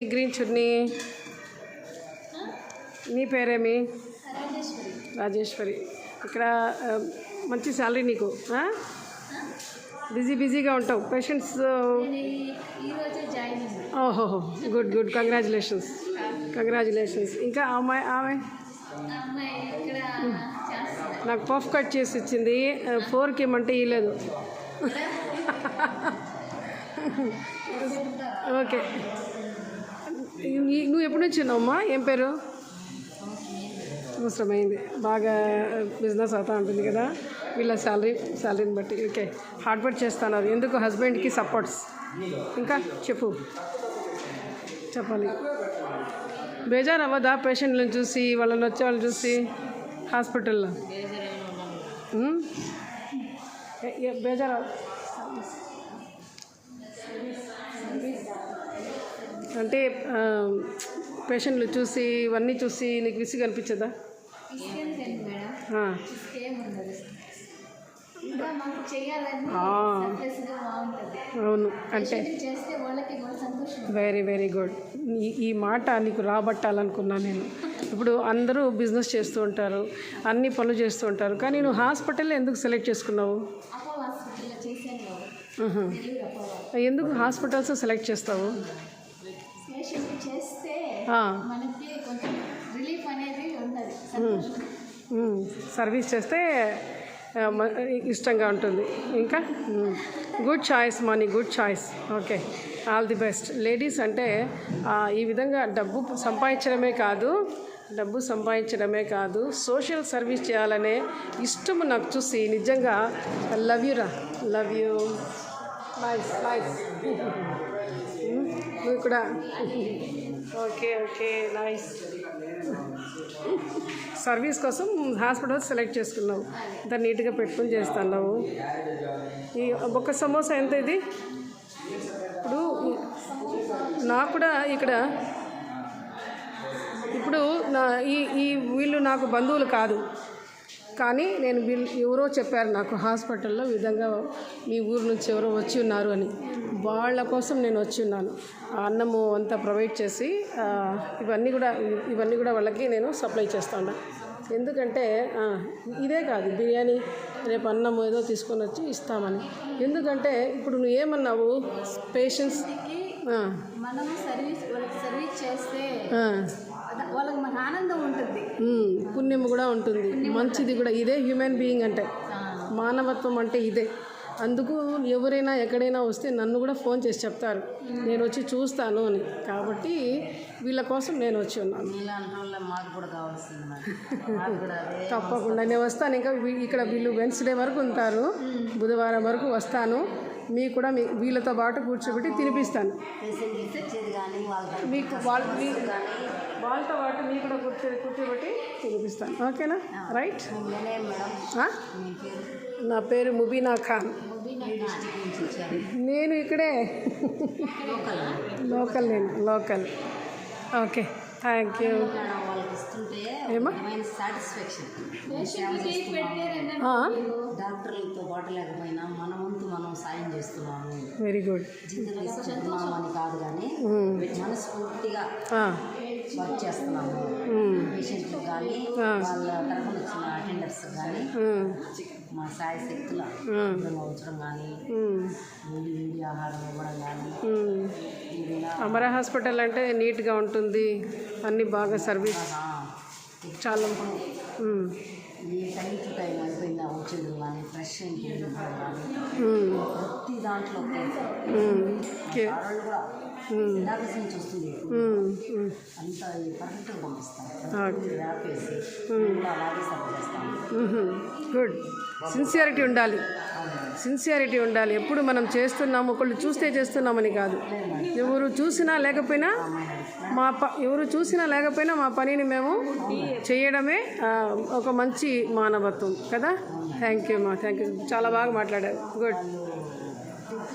Green చున్నీ. నీ పేరేమి? రాజేశ్వరి. ఇక్కడ మంచి శాలరీ నీకు. బిజీగా ఉంటావు. పేషెంట్స్. ఓహో, గుడ్ గుడ్. కంగ్రాచులేషన్స్. ఇంకా ఆమె నాకు పఫ్ కట్ చేసి ఇచ్చింది. 4కి ఇమ్మంటే ఇవ్వలేదు. ఓకే. నువ్వు ఎప్పటి నుంచి ఉన్నావమ్మా? ఏం పేరు? అవసరమైంది. బాగా బిజినెస్ అవుతూ ఉంటుంది కదా వీళ్ళ శాలరీని బట్టి. ఓకే, హార్డ్ వర్క్ చేస్తున్నారు. ఎందుకు? హస్బెండ్కి సపోర్ట్స్. ఇంకా చెప్పాలి. బేజారు అవ్వదా పేషెంట్లను చూసి, వాళ్ళని వచ్చే వాళ్ళని చూసి హాస్పిటల్లో? బేజారు అంటే పేషెంట్లు చూసి ఇవన్నీ చూసి నీకు విసిగి అనిపించదా? అవును. అంటే వెరీ గుడ్. ఈ మాట నీకు రాబట్టాలనుకున్నా నేను. ఇప్పుడు అందరూ బిజినెస్ చేస్తూ ఉంటారు, అన్ని పనులు చేస్తూ ఉంటారు, కానీ నువ్వు హాస్పిటల్లో ఎందుకు సెలెక్ట్ చేసుకున్నావు? ఎందుకు హాస్పిటల్స్ సెలెక్ట్ చేస్తావు? సర్వీస్ చేస్తే ఇష్టంగా ఉంటుంది. ఇంకా good choice money, good choice. Okay, all the best. Ladies అంటే ఈ విధంగా డబ్బు సంపాదించడమే కాదు సోషల్ సర్వీస్ చేయాలనే ఇష్టము నాకు చూసి నిజంగా లవ్ యూ. నైస్. నువ్వు కూడా. Okay, nice. సర్వీస్ కోసం హాస్పిటల్ సెలెక్ట్ చేసుకున్నావు. అంత నీట్గా పెట్టుకుని చేస్తున్నావు. ఈ ఒక్క సమోసా ఎంత ఇది? ఇప్పుడు నాకు కూడా ఇక్కడ వీళ్ళు నాకు బంధువులు కాదు, కానీ నేను ఎవరో చెప్పారు నాకు హాస్పిటల్లో విధంగా మీ ఊరు నుంచి ఎవరో వచ్చి ఉన్నారు అని. వాళ్ళ కోసం నేను వచ్చి ఉన్నాను. అన్నము అంతా ప్రొవైడ్ చేసి ఇవన్నీ కూడా వాళ్ళకి నేను సప్లై చేస్తా ఉన్నాను. ఎందుకంటే ఇదే కాదు, బిర్యానీ, రేపు అన్నం ఏదో తీసుకొని వచ్చి ఇస్తామని. ఎందుకంటే ఇప్పుడు నువ్వు ఏమన్నావు? పేషెంట్స్ సర్వీస్ చేస్తే వాళ్ళకి మన ఆనందం ఉంటుంది, పుణ్యం కూడా ఉంటుంది, మంచిది కూడా. ఇదే హ్యూమన్ బీయింగ్ అంటే, మానవత్వం అంటే ఇదే. అందుకు ఎవరైనా ఎక్కడైనా వస్తే నన్ను కూడా ఫోన్ చేసి చెప్తారు, నేను వచ్చి చూస్తాను అని. కాబట్టి వీళ్ళ కోసం నేను వచ్చి ఉన్నాను. తప్పకుండా నేను వస్తాను. ఇంకా ఇక్కడ వీళ్ళు వెన్స్డే వరకు ఉంటారు, బుధవారం వరకు వస్తాను. మీకు కూడా వీళ్ళతో పాటు కూర్చోబెట్టి తినిపిస్తాను. మీకు వాళ్ళతో పాటు మీకు కూడా కూర్చోబెట్టి తినిపిస్తాను. ఓకేనా? రైట్. నా పేరు ముబీనా ఖాన్. నేను ఇక్కడే లోకల్. Okay, thank you. ఏమా? డాక్టర్లతో పాటు లేకపోయినా మన వంతు మనం సాయం చేస్తున్నాము. Very good. అని కాదు కానీ మనస్ఫూర్తిగా వర్క్ చేస్తున్నాము. పేషెంట్లు కానీ వాళ్ళ తరఫున వచ్చిన అటెండర్స్ కానీ మా సాయ శక్తుల అవసరం కానీ వేడి ఆహారం ఇవ్వడం కానీ. అమరా హాస్పిటల్ అంటే నీట్గా ఉంటుంది, అన్నీ బాగా సర్వీస్ చాలా. ఈ టైం అయిపోయిందా వచ్చేది కానీ ఫ్రెష్ అయింది కానీ ప్రతి దాంట్లో కూడా సిలాబస్ నుంచి వస్తుంది. అంత పర్ఫెక్ట్గా పంపిస్తాను, వేసి అలాగే సర్వ్ చేస్తాను. గుడ్. సిన్సియారిటీ ఉండాలి. ఎప్పుడు మనం చేస్తున్నాము, ఒకళ్ళు చూస్తే చేస్తున్నామని కాదు. ఎవరు చూసినా లేకపోయినా మా పనిని మేము చేయడమే ఒక మంచి మానవత్వం కదా. Thank you. చాలా బాగా మాట్లాడారు. గుడ్.